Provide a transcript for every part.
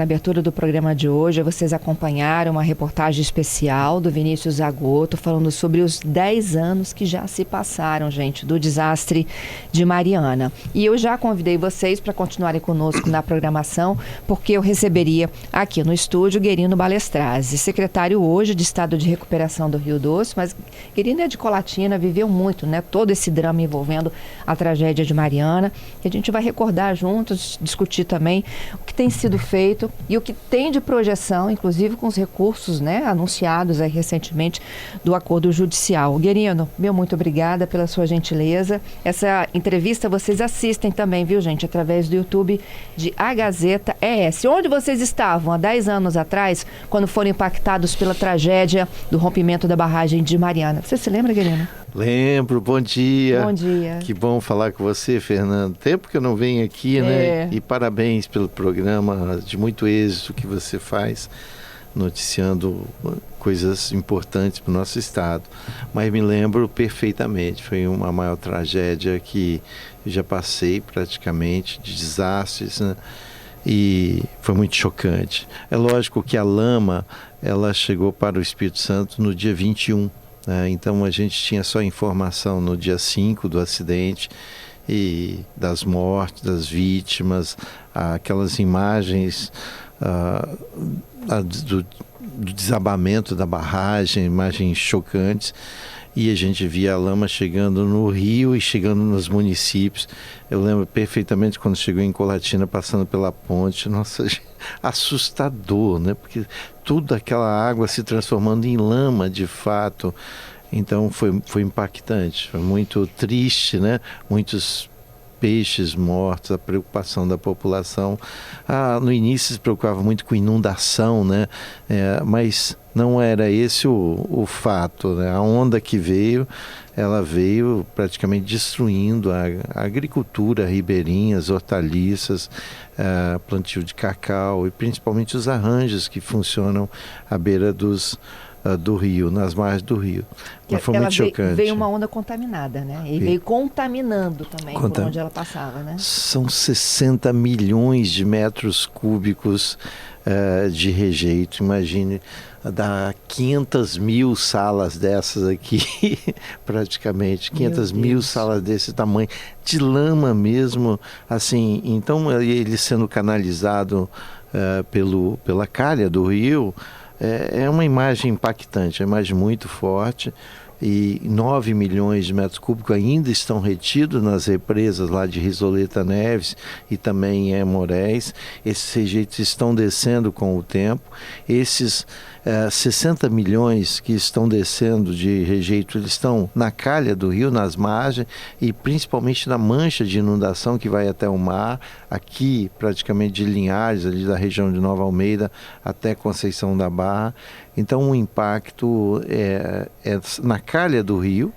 Na abertura do programa de hoje, vocês acompanharam uma reportagem especial do Vinícius Agoto falando sobre os 10 anos que já se passaram, gente, do desastre de Mariana. E eu já convidei vocês para continuarem conosco na programação, porque eu receberia aqui no estúdio Guerino Balestrazzi, secretário hoje de Estado de Recuperação do Rio Doce, mas Guerino é de Colatina, viveu muito, né, todo esse drama envolvendo a tragédia de Mariana. E a gente vai recordar juntos, discutir também o que tem sido feito e o que tem de projeção, inclusive com os recursos, né, anunciados aí recentemente do acordo judicial. Guerino, muito obrigada pela sua gentileza. Essa entrevista vocês assistem também, viu, gente, através do YouTube de A Gazeta ES. Onde vocês estavam há 10 anos atrás, quando foram impactados pela tragédia do rompimento da barragem de Mariana? Você se lembra, Guerino? Lembro, bom dia. Bom dia. Que bom falar com você, Fernando. Tempo que eu não venho aqui, né? E parabéns pelo programa, de muito êxito que você faz, noticiando coisas importantes para o nosso estado. Mas me lembro perfeitamente, foi uma maior tragédia que eu já passei praticamente, de desastres, né? E foi muito chocante. É lógico que a lama, ela chegou para o Espírito Santo no dia 21. Então a gente tinha só informação no dia 5 do acidente e das mortes, das vítimas, aquelas imagens do desabamento da barragem, imagens chocantes, e a gente via a lama chegando no rio e chegando nos municípios. Eu lembro perfeitamente quando chegou em Colatina, passando pela ponte, nossa, assustador, né? Porque toda aquela água se transformando em lama, de fato. Então foi impactante, foi muito triste, né? Muitos peixes mortos, a preocupação da população. No início se preocupava muito com inundação, né? Mas não era esse o fato, né? A onda que veio, ela veio praticamente destruindo a agricultura ribeirinha, as hortaliças, plantio de cacau e principalmente os arranjos que funcionam à beira do rio, nas margens do rio. Mas foi muito chocante. Veio uma onda contaminada, né? E veio contaminando também por onde ela passava, né? São 60 milhões de metros cúbicos de rejeito. Imagine, dá 500 mil salas dessas aqui, praticamente, 500 mil salas desse tamanho, de lama mesmo, assim. Então, ele sendo canalizado pela calha do rio, é uma imagem impactante, é uma imagem muito forte, e 9 milhões de metros cúbicos ainda estão retidos nas represas lá de Risoleta Neves e também em Moraes. Esses rejeitos estão descendo com o tempo. Esses 60 milhões que estão descendo de rejeito, eles estão na calha do rio, nas margens, e principalmente na mancha de inundação que vai até o mar, aqui praticamente de Linhares, ali da região de Nova Almeida até Conceição da Barra. Então o impacto é na calha do rio,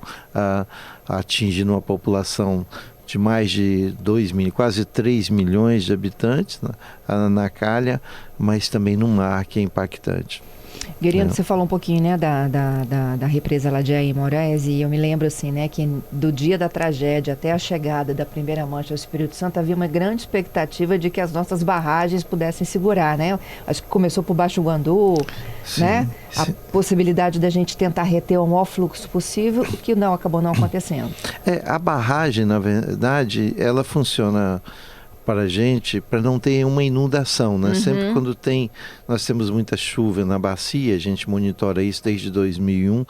atingindo uma população de mais de 2 milhões, quase 3 milhões de habitantes na calha, mas também no mar, que é impactante. Guerino, você falou um pouquinho, né, da represa lá de Moraes, e eu me lembro assim, né, que do dia da tragédia até a chegada da primeira mancha ao Espírito Santo havia uma grande expectativa de que as nossas barragens pudessem segurar, né? Acho que começou por Baixo Guandu, né? A possibilidade da gente tentar reter o maior fluxo possível, o que acabou não acontecendo. A barragem, na verdade, ela funciona para a gente, para não ter uma inundação, né? Sempre quando nós temos muita chuva na bacia, a gente monitora isso desde 2001,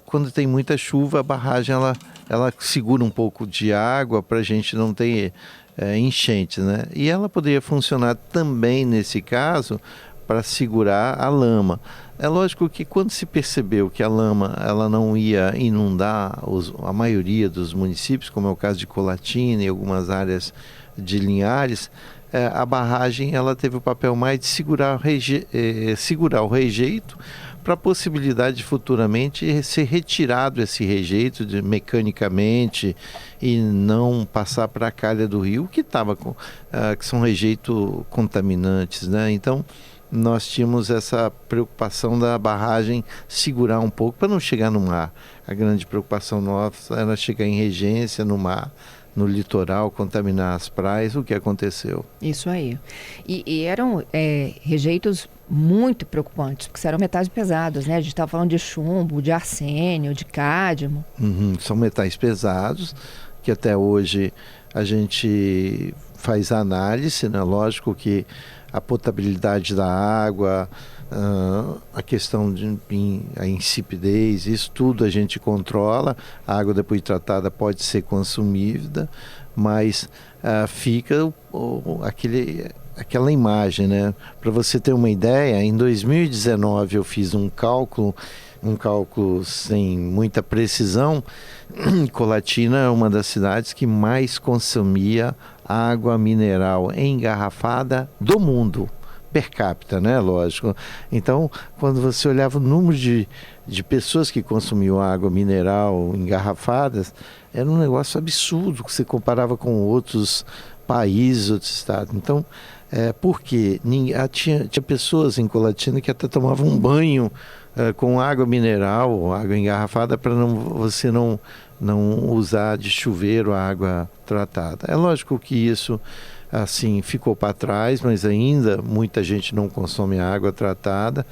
quando tem muita chuva, a barragem ela segura um pouco de água para a gente não ter enchentes, né? E ela poderia funcionar também nesse caso para segurar a lama. É lógico que quando se percebeu que a lama ela não ia inundar a maioria dos municípios, como é o caso de Colatina e algumas áreas de Linhares, a barragem ela teve o papel mais de segurar o rejeito, para a possibilidade de futuramente ser retirado esse rejeito mecanicamente e não passar para a calha do rio, que são rejeitos contaminantes, né? Então nós tínhamos essa preocupação da barragem segurar um pouco para não chegar no mar. A grande preocupação nossa era chegar em regência no mar, no litoral, contaminar as praias, o que aconteceu. Isso aí. E eram rejeitos muito preocupantes, porque eram metais pesados, né? A gente estava falando de chumbo, de arsênio, de cádmio. São metais pesados, que até hoje a gente faz análise, né? Lógico que a potabilidade da água, a questão a insipidez, isso tudo a gente controla. A água depois tratada pode ser consumida, mas fica aquela imagem, né? Para você ter uma ideia, em 2019 eu fiz um cálculo sem muita precisão. Colatina é uma das cidades que mais consumia água mineral engarrafada do mundo, per capita, né? Lógico. Então, quando você olhava o número de pessoas que consumiam água mineral engarrafadas, era um negócio absurdo que você comparava com outros países, outros estados. Então, por quê? Tinha pessoas em Colatina que até tomavam um banho com água mineral, água engarrafada, para você não usar de chuveiro a água tratada. É lógico que isso assim ficou para trás, mas ainda muita gente não consome água tratada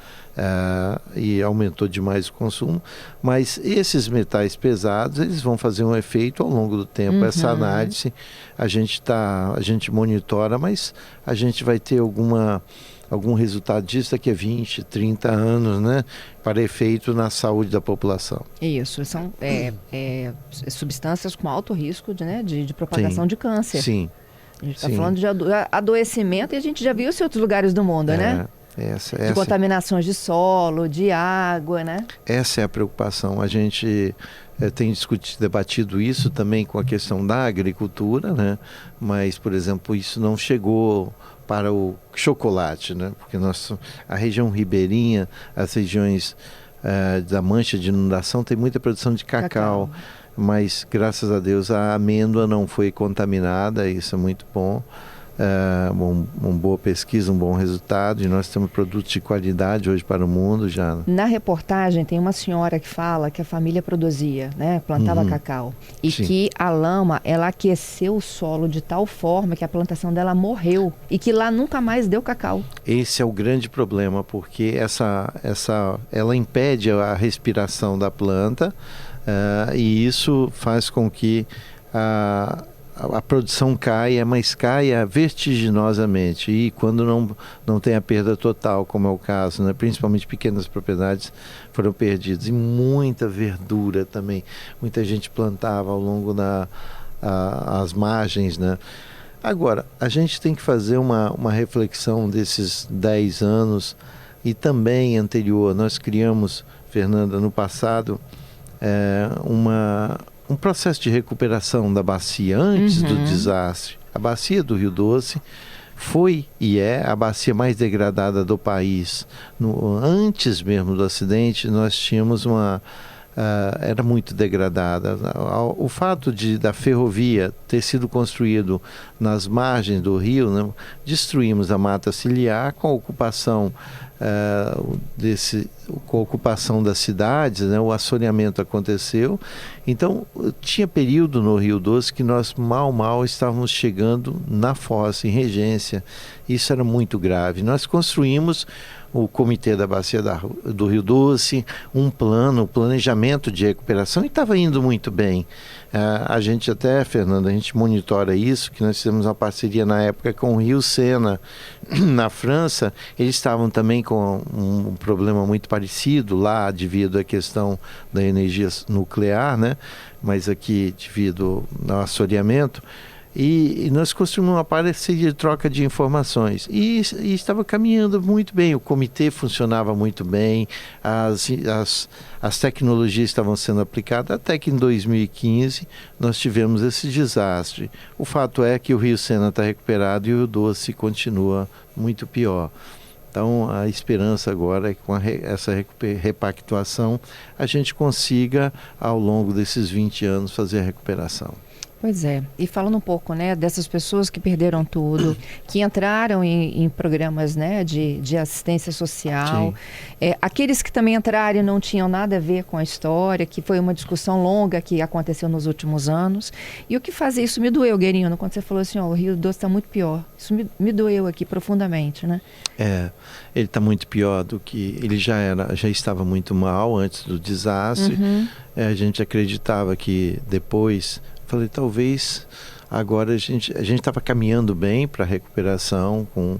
e aumentou demais o consumo. Mas esses metais pesados, eles vão fazer um efeito ao longo do tempo. Essa análise a gente monitora, mas a gente vai ter algum resultado disso daqui a 20, 30 anos, né? Para efeito na saúde da população. Isso, são substâncias com alto risco de propagação de câncer. Sim. A gente está falando de adoecimento e a gente já viu isso em outros lugares do mundo, né? De contaminações de solo, de água, né? Essa é a preocupação. A gente tem debatido isso também com a questão da agricultura, né? Mas, por exemplo, isso não chegou para o chocolate, né? Porque a região ribeirinha, as regiões da mancha de inundação, tem muita produção de cacau. Mas, graças a Deus, a amêndoa não foi contaminada, isso é muito bom. Uma boa pesquisa, um bom resultado, e nós temos produtos de qualidade hoje para o mundo já. Na reportagem tem uma senhora que fala que a família produzia, né, plantava cacau, e Sim. que a lama, ela aqueceu o solo de tal forma que a plantação dela morreu e que lá nunca mais deu cacau. Esse é o grande problema, porque ela impede a respiração da planta, e isso faz com que a produção caia, mas caia vertiginosamente, e quando não tem a perda total, como é o caso, né? Principalmente pequenas propriedades foram perdidas, e muita verdura também, muita gente plantava ao longo as margens, né? Agora, a gente tem que fazer uma reflexão desses 10 anos e também anterior. Nós criamos, Fernanda, no passado, um processo de recuperação da bacia antes do desastre. A bacia do Rio Doce foi e é a bacia mais degradada do país. Antes mesmo do acidente, nós tínhamos era muito degradada. O fato da ferrovia ter sido construído nas margens do rio, né, destruímos a mata ciliar com a ocupação com a ocupação das cidades, né, o assoreamento aconteceu. Então, tinha período no Rio Doce que nós mal estávamos chegando na foz, em Regência. Isso era muito grave. Nós construímos o Comitê da Bacia do Rio Doce, um planejamento de recuperação, e estava indo muito bem. A gente até, Fernanda, a gente monitora isso, que nós fizemos uma parceria na época com o Rio Sena, na França. Eles estavam também com um problema muito parecido lá, devido à questão da energia nuclear, né? Mas aqui devido ao assoreamento. E nós construímos uma parceria de troca de informações, e estava caminhando muito bem, o comitê funcionava muito bem, as tecnologias estavam sendo aplicadas, até que em 2015 nós tivemos esse desastre. O fato é que o Rio Sena está recuperado e o Rio Doce continua muito pior. Então, a esperança agora é que com essa repactuação a gente consiga, ao longo desses 20 anos, fazer a recuperação. Pois é, e falando um pouco, né, dessas pessoas que perderam tudo, que entraram em programas, né, de assistência social, aqueles que também entraram e não tinham nada a ver com a história, que foi uma discussão longa que aconteceu nos últimos anos. E o que faz isso me doeu, Guerino, quando você falou assim, ó, o Rio Doce está muito pior. Isso me doeu aqui profundamente, né? Ele está muito pior do que... Ele já estava muito mal antes do desastre. A gente acreditava que depois... Falei, talvez agora a gente estava caminhando bem para a recuperação com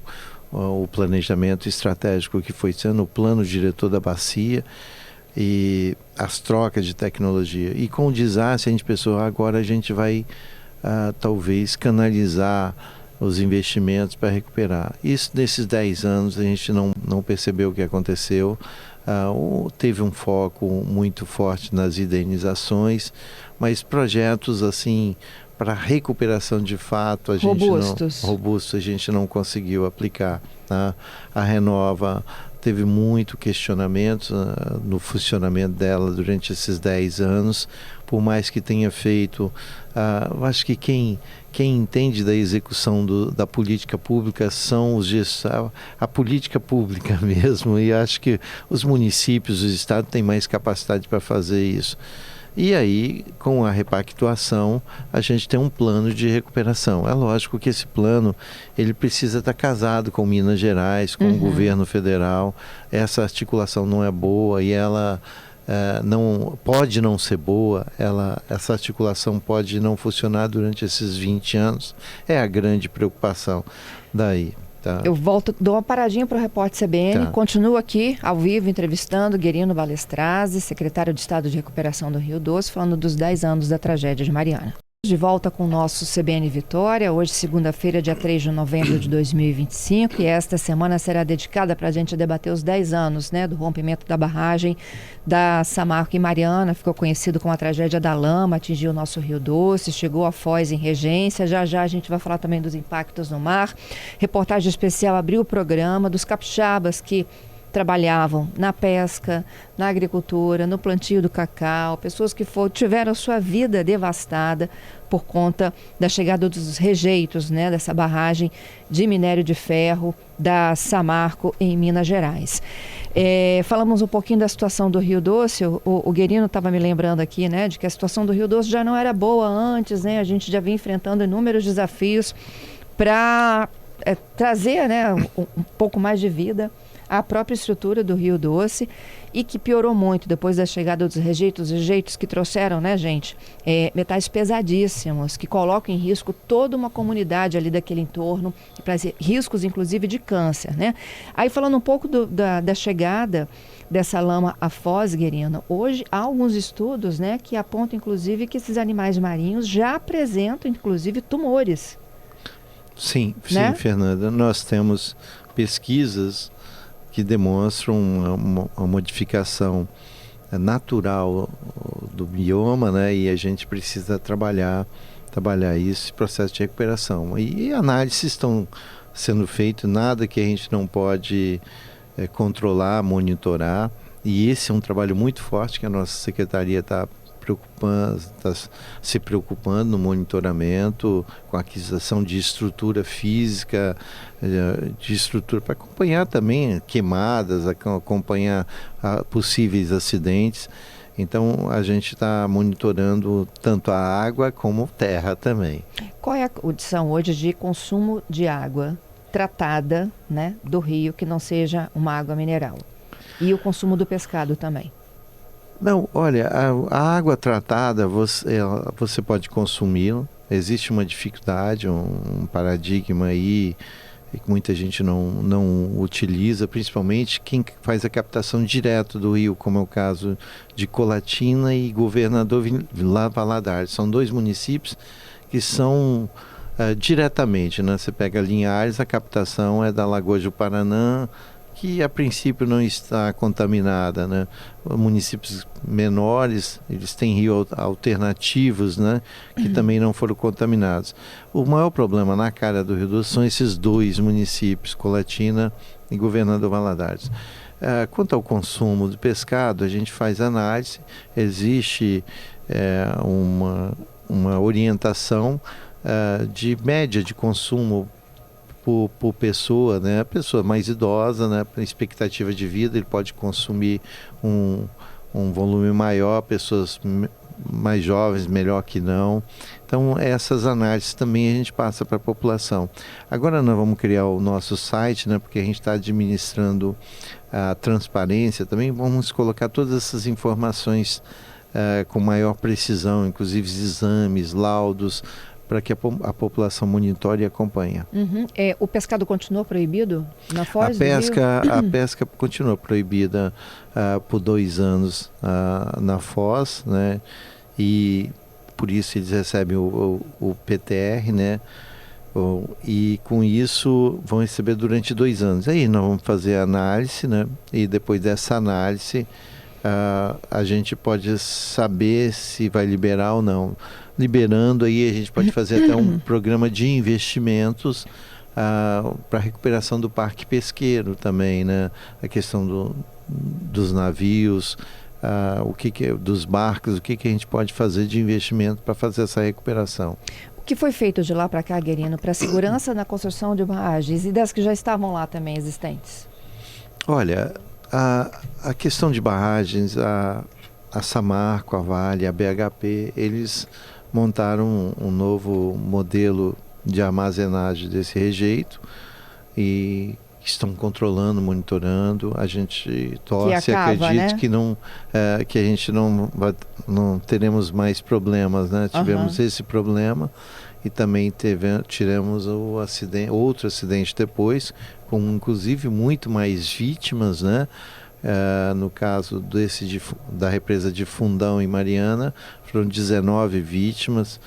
o planejamento estratégico que foi sendo o plano diretor da bacia e as trocas de tecnologia. E com o desastre a gente pensou, agora a gente vai talvez canalizar os investimentos para recuperar. Isso nesses 10 anos a gente não percebeu o que aconteceu. Teve um foco muito forte nas indenizações, mas projetos assim para recuperação de fato robustos a gente não conseguiu aplicar, tá? A Renova teve muito questionamento no funcionamento dela durante esses 10 anos, por mais que tenha feito, eu acho que quem entende da execução da política pública são a política pública mesmo, e acho que os municípios, os estados têm mais capacidade para fazer isso. E aí, com a repactuação, a gente tem um plano de recuperação. É lógico que esse plano, ele precisa estar casado com Minas Gerais, com o governo federal. Essa articulação não é boa e ela pode não ser boa. Essa articulação pode não funcionar durante esses 20 anos. É a grande preocupação daí. Tá. Eu volto, dou uma paradinha para o Repórter CBN, tá. Continuo aqui, ao vivo, entrevistando Guerino Balestrazzi, secretário de Estado de Recuperação do Rio Doce, falando dos 10 anos da tragédia de Mariana. De volta com o nosso CBN Vitória, hoje segunda-feira, dia 3 de novembro de 2025, e esta semana será dedicada para a gente debater os 10 anos, né, do rompimento da barragem da Samarco em Mariana. Ficou conhecido como a tragédia da lama, atingiu o nosso Rio Doce, chegou a Foz em Regência. Já a gente vai falar também dos impactos no mar. Reportagem especial abriu o programa dos capixabas que trabalhavam na pesca, na agricultura, no plantio do cacau, pessoas que tiveram sua vida devastada por conta da chegada dos rejeitos, né, dessa barragem de minério de ferro da Samarco em Minas Gerais. Falamos um pouquinho da situação do Rio Doce. O Guerino estava me lembrando aqui, né, de que a situação do Rio Doce já não era boa antes, né? A gente já vinha enfrentando inúmeros desafios para trazer, né, um pouco mais de vida à própria estrutura do Rio Doce, e que piorou muito depois da chegada dos rejeitos que trouxeram, né, gente, metais pesadíssimos, que colocam em risco toda uma comunidade ali daquele entorno, riscos inclusive de câncer, né? Aí falando um pouco da chegada dessa lama à Foz, Guerino, hoje há alguns estudos, né, que apontam inclusive que esses animais marinhos já apresentam inclusive tumores. Sim, né? Fernanda, nós temos pesquisas que demonstram uma modificação natural do bioma, né? E a gente precisa trabalhar isso, esse processo de recuperação. E análises estão sendo feitas, nada que a gente não pode controlar, monitorar. E esse é um trabalho muito forte que a nossa secretaria está se preocupando no monitoramento, com a aquisição de estrutura física, de estrutura para acompanhar também queimadas, acompanhar possíveis acidentes. Então a gente está monitorando tanto a água como terra também. Qual é a condição hoje de consumo de água tratada, né, do rio, que não seja uma água mineral? E o consumo do pescado também? Não, olha, a água tratada você pode consumir. Existe uma dificuldade, um paradigma aí que muita gente não utiliza, principalmente quem faz a captação direto do rio, como é o caso de Colatina e Governador Valadares. São 2 municípios que são diretamente, né? Você pega Linhares, a captação é da Lagoa do Paranã, que a princípio não está contaminada, né? Municípios menores, eles têm rios alternativos, né? Que também não foram contaminados. O maior problema na cara do Rio Doce são esses 2 municípios, Colatina e Governador Valadares. Quanto ao consumo do pescado, a gente faz análise, existe uma orientação de média de consumo por pessoa, né? A pessoa mais idosa, né? Para expectativa de vida, ele pode consumir um volume maior, pessoas mais jovens, melhor que não. Então, essas análises também a gente passa para a população. Agora nós vamos criar o nosso site, né? Porque a gente está administrando a transparência também, vamos colocar todas essas informações com maior precisão, inclusive exames, laudos, para que a população monitore e acompanhe. Uhum. O pescado continua proibido na Foz? A pesca continua proibida por 2 anos na Foz, né? E por isso eles recebem o PTR, né? E com isso vão receber durante 2 anos. Aí nós vamos fazer a análise, né? E depois dessa análise a gente pode saber se vai liberar ou não. Liberando, aí a gente pode fazer até um programa de investimentos para recuperação do parque pesqueiro também, né? A questão dos navios, dos barcos, o que a gente pode fazer de investimento para fazer essa recuperação. O que foi feito de lá para cá, Guerino, para a segurança na construção de barragens e das que já estavam lá também existentes? Olha, a questão de barragens, a Samarco, a Vale, a BHP, eles montaram um novo modelo de armazenagem desse rejeito e estão controlando, monitorando. A gente torce e acredita, né? Que a gente não teremos mais problemas, né? Tivemos esse problema e também tivemos outro acidente depois, com inclusive muito mais vítimas, né? No caso da represa de Fundão em Mariana, foram 19 vítimas,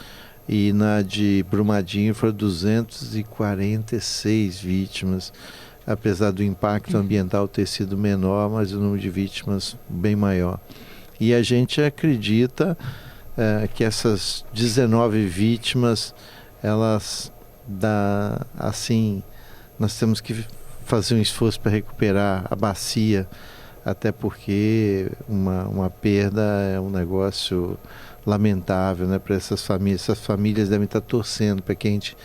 e na de Brumadinho foram 246 vítimas, apesar do impacto ambiental ter sido menor, mas o número de vítimas bem maior. E a gente acredita que essas 19 vítimas, nós temos que fazer um esforço para recuperar a bacia, até porque uma perda é um negócio lamentável, né, para essas famílias. Essas famílias devem estar torcendo para que a gente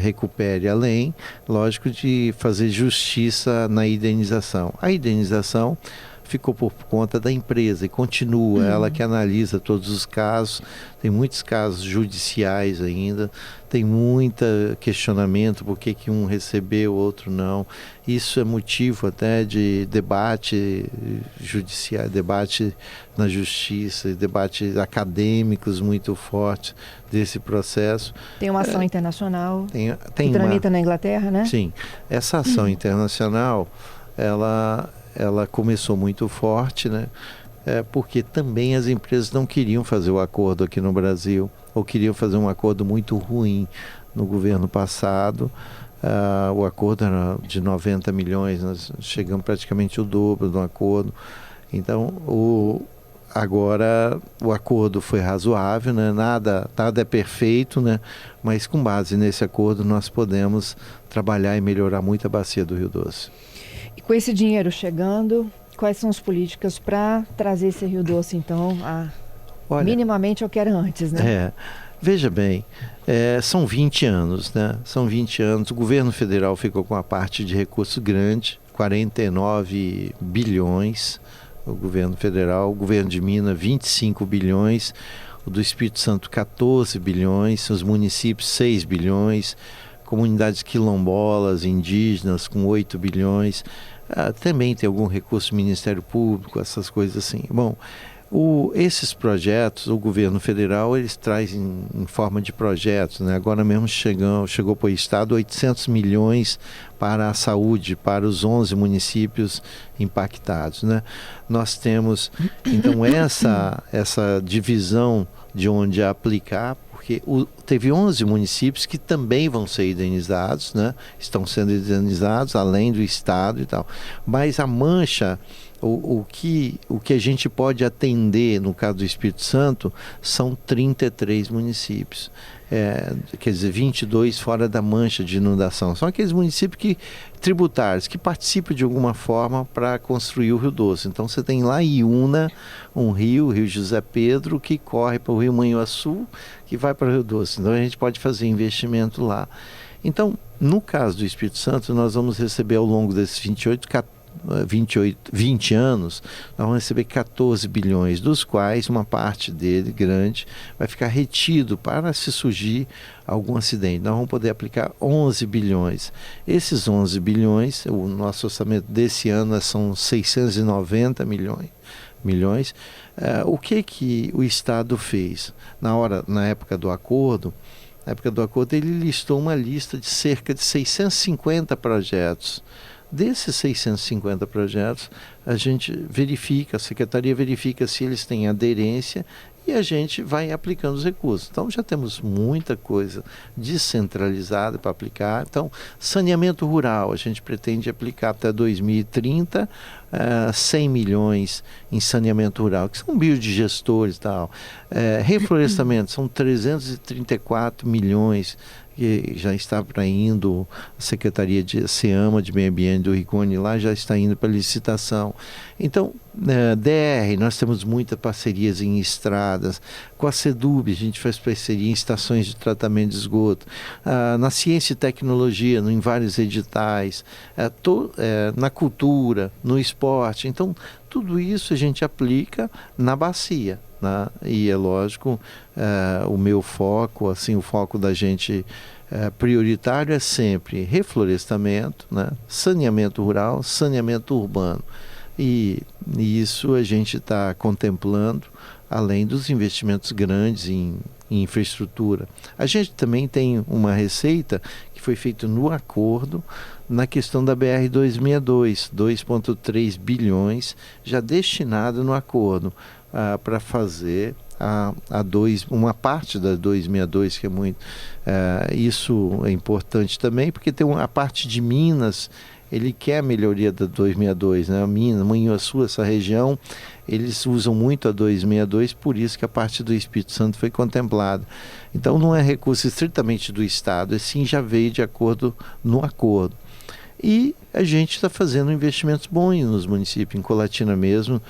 recupere, além, lógico, de fazer justiça na indenização. A indenização ficou por conta da empresa e continua, ela que analisa todos os casos. Tem muitos casos judiciais ainda, tem muito questionamento por que um recebeu, o outro não. Isso é motivo até de debate judicial, debate na justiça, debates acadêmicos muito fortes desse processo. Tem uma ação internacional que tramita na Inglaterra, né? Sim, essa ação internacional, ela começou muito forte, né? Porque também as empresas não queriam fazer o acordo aqui no Brasil, ou queriam fazer um acordo muito ruim no governo passado. O acordo era de 90 milhões, nós chegamos praticamente o dobro do acordo. Então, agora o acordo foi razoável, né? Nada é perfeito, né? Mas com base nesse acordo nós podemos trabalhar e melhorar muito a bacia do Rio Doce. E com esse dinheiro chegando, quais são as políticas para trazer esse Rio Doce, então, minimamente ao que era antes, né? Veja bem, são 20 anos, né? São 20 anos. O governo federal ficou com uma parte de recurso grande, 49 bilhões, o governo federal. O governo de Minas, 25 bilhões. O do Espírito Santo, 14 bilhões. Os municípios, 6 bilhões. Comunidades quilombolas, indígenas, com 8 bilhões. Também tem algum recurso do Ministério Público, essas coisas assim. Bom, esses projetos, o governo federal, eles trazem em forma de projetos, né? Agora mesmo chegou para o Estado 800 milhões para a saúde, para os 11 municípios impactados, né? Nós temos, então, essa divisão de onde aplicar, porque teve 11 municípios que também vão ser indenizados, né? Estão sendo indenizados, além do Estado e tal. Mas a mancha o que a gente pode atender, no caso do Espírito Santo, são 33 municípios. Quer dizer, 22 fora da mancha de inundação. São aqueles municípios tributários que participam de alguma forma para construir o Rio Doce. Então você tem lá Iuna, um rio, o Rio José Pedro, que corre para o Rio Manhuaçu, que vai para o Rio Doce. Então a gente pode fazer investimento lá. Então, no caso do Espírito Santo, nós vamos receber ao longo desses 20 anos, nós vamos receber 14 bilhões, dos quais uma parte dele, grande, vai ficar retido para se surgir algum acidente. Nós vamos poder aplicar 11 bilhões. Esses 11 bilhões, o nosso orçamento desse ano são 690 milhões. O que o Estado fez? Na época do acordo, ele listou uma lista de cerca de 650 projetos. Desses 650 projetos, a Secretaria verifica se eles têm aderência e a gente vai aplicando os recursos. Então já temos muita coisa descentralizada para aplicar. Então, saneamento rural, a gente pretende aplicar até 2030 100 milhões em saneamento rural, que são biodigestores e tal. Reflorestamento, são 334 milhões que já está para indo, a Secretaria de SEAMA, de Meio Ambiente do Ricone, lá já está indo para licitação. Então, DR, nós temos muitas parcerias em estradas, com a SEDUB a gente faz parceria em estações de tratamento de esgoto, na ciência e tecnologia, em vários editais, na cultura, no esporte. Então, tudo isso a gente aplica na bacia. Né? E é lógico, o meu foco, assim, o foco da gente prioritário é sempre reflorestamento, né? Saneamento rural, saneamento urbano. E isso a gente está contemplando, além dos investimentos grandes em infraestrutura. A gente também tem uma receita que foi feita no acordo na questão da BR-262, 2,3 bilhões já destinado no acordo para fazer uma parte da 262, que é muito. Isso é importante também, porque tem a parte de Minas, ele quer a melhoria da 262, né? Minas, Manhuaçu, essa região, eles usam muito a 262, por isso que a parte do Espírito Santo foi contemplada. Então não é recurso estritamente do Estado, sim já veio de acordo no acordo. E a gente está fazendo investimentos bons nos municípios, em Colatina mesmo.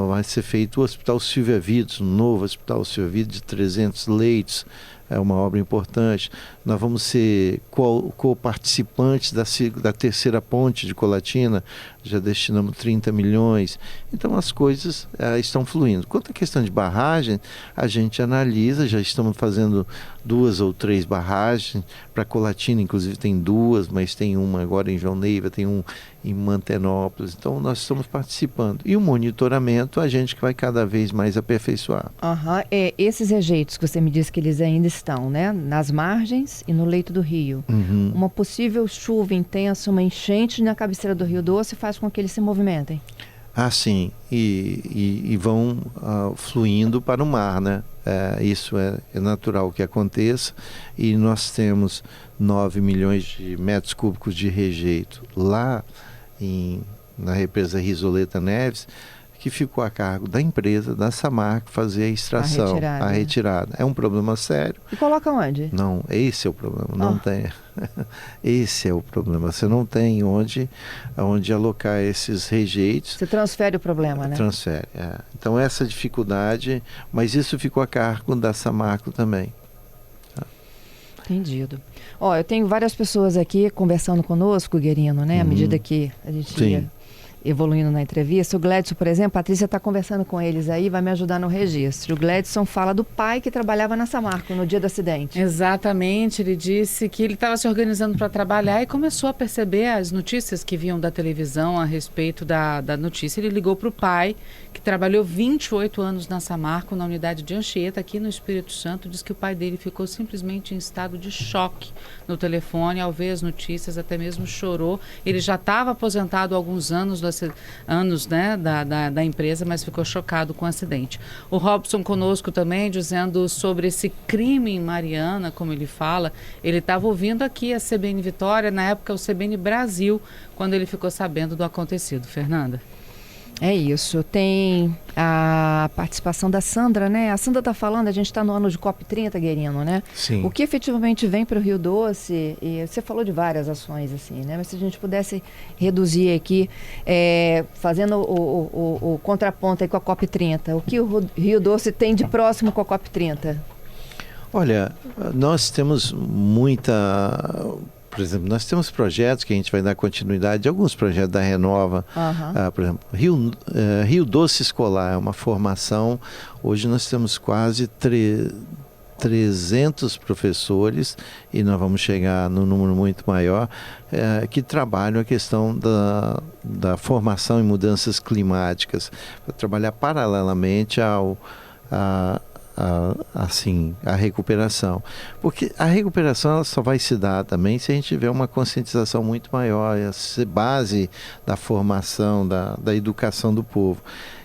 Vai ser feito o Hospital Silvia Vides, um novo Hospital Silvia Vides de 300 leitos, é uma obra importante. Nós vamos ser co-participantes da terceira ponte de Colatina, já destinamos 30 milhões. Então as coisas estão fluindo. Quanto à questão de barragem, a gente analisa, já estamos fazendo 2 ou 3 barragens. Para Colatina, inclusive, tem 2, mas tem uma agora em João Neiva, tem um em Mantenópolis. Então nós estamos participando. E o monitoramento, a gente que vai cada vez mais aperfeiçoar. Esses rejeitos que você me disse que eles ainda estão, né, nas margens e no leito do rio. Uhum. Uma possível chuva intensa, uma enchente na cabeceira do Rio Doce faz com que eles se movimentem. Sim, e vão fluindo para o mar, né? Isso é natural que aconteça, e nós temos 9 milhões de metros cúbicos de rejeito lá na represa Risoleta Neves, que ficou a cargo da empresa, da Samarco, fazer a extração, a retirada. É um problema sério. E coloca onde? Não, esse é o problema, não tem. Esse é o problema, você não tem onde alocar esses rejeitos. Você transfere o problema, né? Transfere, Então essa dificuldade, mas isso ficou a cargo da Samarco também. Entendido. Eu tenho várias pessoas aqui conversando conosco, Guerino, né? À medida que a gente ia evoluindo na entrevista. O Gledson, por exemplo, a Patrícia está conversando com eles aí, vai me ajudar no registro. O Gledson fala do pai que trabalhava na Samarco no dia do acidente. Exatamente, ele disse que ele estava se organizando para trabalhar e começou a perceber as notícias que vinham da televisão a respeito da notícia. Ele ligou para o pai, que trabalhou 28 anos na Samarco, na unidade de Anchieta, aqui no Espírito Santo. Diz que o pai dele ficou simplesmente em estado de choque no telefone ao ver as notícias, até mesmo chorou. Ele já estava aposentado há alguns anos né, da empresa, mas ficou chocado com o acidente. O Robson conosco também, dizendo sobre esse crime em Mariana, como ele fala. Ele estava ouvindo aqui a CBN Vitória, na época o CBN Brasil, quando ele ficou sabendo do acontecido. Fernanda? É isso. Tem a participação da Sandra, né? A Sandra está falando, a gente está no ano de COP30, Guerino, né? Sim. O que efetivamente vem para o Rio Doce, e você falou de várias ações, assim, né? Mas se a gente pudesse reduzir aqui, fazendo o contraponto aí com a COP30, o que o Rio Doce tem de próximo com a COP30? Olha, nós temos por exemplo, nós temos projetos que a gente vai dar continuidade, alguns projetos da Renova, por exemplo, Rio Doce Escolar é uma formação, hoje nós temos quase 300 professores, e nós vamos chegar num número muito maior, que trabalham a questão da formação em mudanças climáticas, para trabalhar paralelamente a recuperação. Porque a recuperação ela só vai se dar também se a gente tiver uma conscientização muito maior, essa base da formação, da educação do povo.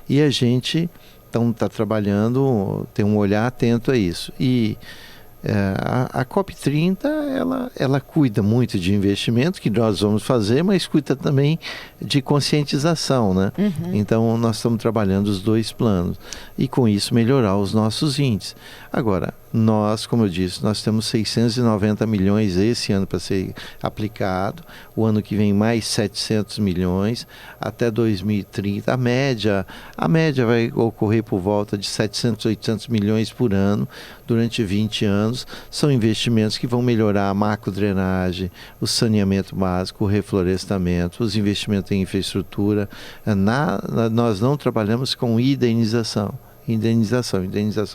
E a gente então está trabalhando, tem um olhar atento a isso. E a COP30 ela cuida muito de investimento que nós vamos fazer, mas cuida também de conscientização, né? Então nós estamos trabalhando os dois planos e com isso melhorar os nossos índices. Agora, nós, como eu disse, nós temos 690 milhões esse ano para ser aplicado, o ano que vem mais 700 milhões, até 2030. A média vai ocorrer por volta de 700, 800 milhões por ano durante 20 anos. São investimentos que vão melhorar a macrodrenagem, o saneamento básico, o reflorestamento, os investimentos em infraestrutura. Nós não trabalhamos com indenização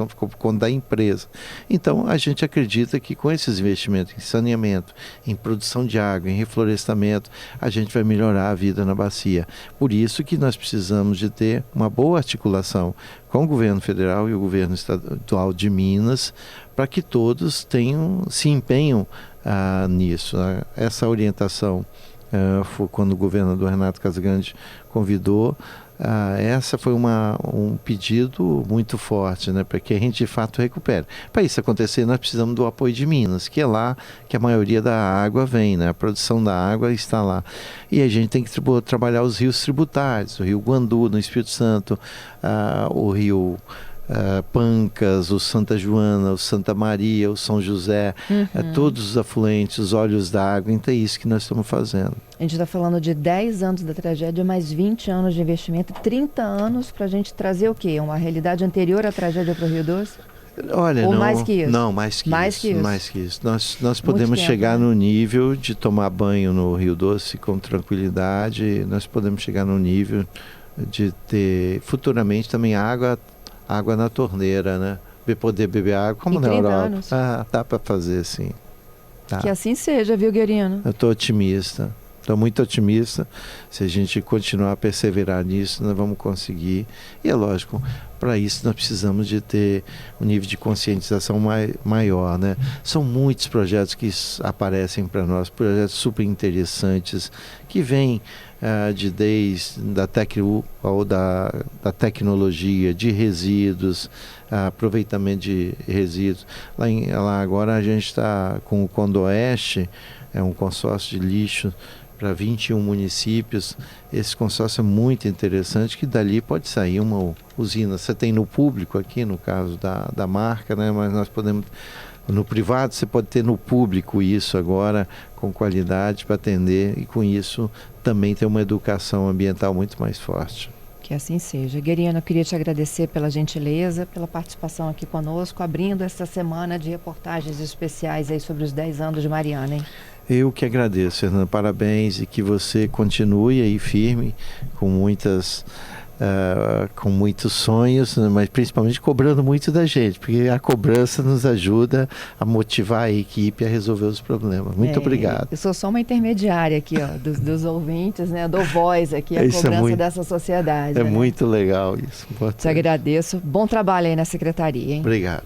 ficou por conta da empresa. Então, a gente acredita que com esses investimentos em saneamento, em produção de água, em reflorestamento, a gente vai melhorar a vida na bacia. Por isso que nós precisamos de ter uma boa articulação com o governo federal e o governo estadual de Minas, para que todos se empenham nisso. Essa orientação foi quando o governador Renato Casagrande convidou. Essa foi um pedido muito forte, né, para que a gente de fato recupere. Para isso acontecer, nós precisamos do apoio de Minas, que é lá que a maioria da água vem, né, a produção da água está lá. E a gente tem que trabalhar os rios tributários, o rio Guandu no Espírito Santo, o rio Pancas, o Santa Joana, o Santa Maria, o São José, todos os afluentes, os olhos d'água. Então é isso que nós estamos fazendo. A gente está falando de 10 anos da tragédia, mais 20 anos de investimento, 30 anos para a gente trazer o quê? Uma realidade anterior à tragédia para o Rio Doce? Olha, ou mais que isso? Não, mais que isso. Nós podemos chegar no nível de tomar banho no Rio Doce com tranquilidade, nós podemos chegar no nível de ter futuramente também água na torneira, né? Poder beber água, como na Europa. Anos. Dá para fazer sim. Tá. Que assim seja, viu, Guerino? Eu estou otimista. Estou muito otimista. Se a gente continuar a perseverar nisso, nós vamos conseguir. E é lógico, para isso nós precisamos de ter um nível de conscientização maior, né? São muitos projetos que aparecem para nós, projetos super interessantes, que vêm desde da tecnologia, de resíduos, aproveitamento de resíduos. Lá agora a gente está com o Condoeste, é um consórcio de lixo para 21 municípios. Esse consórcio é muito interessante, que dali pode sair uma usina. Você tem no público aqui, no caso da marca, né? Mas nós podemos, no privado, você pode ter no público isso agora, com qualidade para atender, e com isso também ter uma educação ambiental muito mais forte. Que assim seja. Guerino, eu queria te agradecer pela gentileza, pela participação aqui conosco, abrindo essa semana de reportagens especiais aí sobre os 10 anos de Mariana, hein? Eu que agradeço, Fernanda. Parabéns, e que você continue aí firme, com muitos sonhos, né, mas principalmente cobrando muito da gente, porque a cobrança nos ajuda a motivar a equipe a resolver os problemas. Muito obrigado. Eu sou só uma intermediária aqui, dos ouvintes, né? Dou voz aqui à cobrança dessa sociedade. É né? muito legal isso. Te agradeço. Bom trabalho aí na secretaria, hein? Obrigado.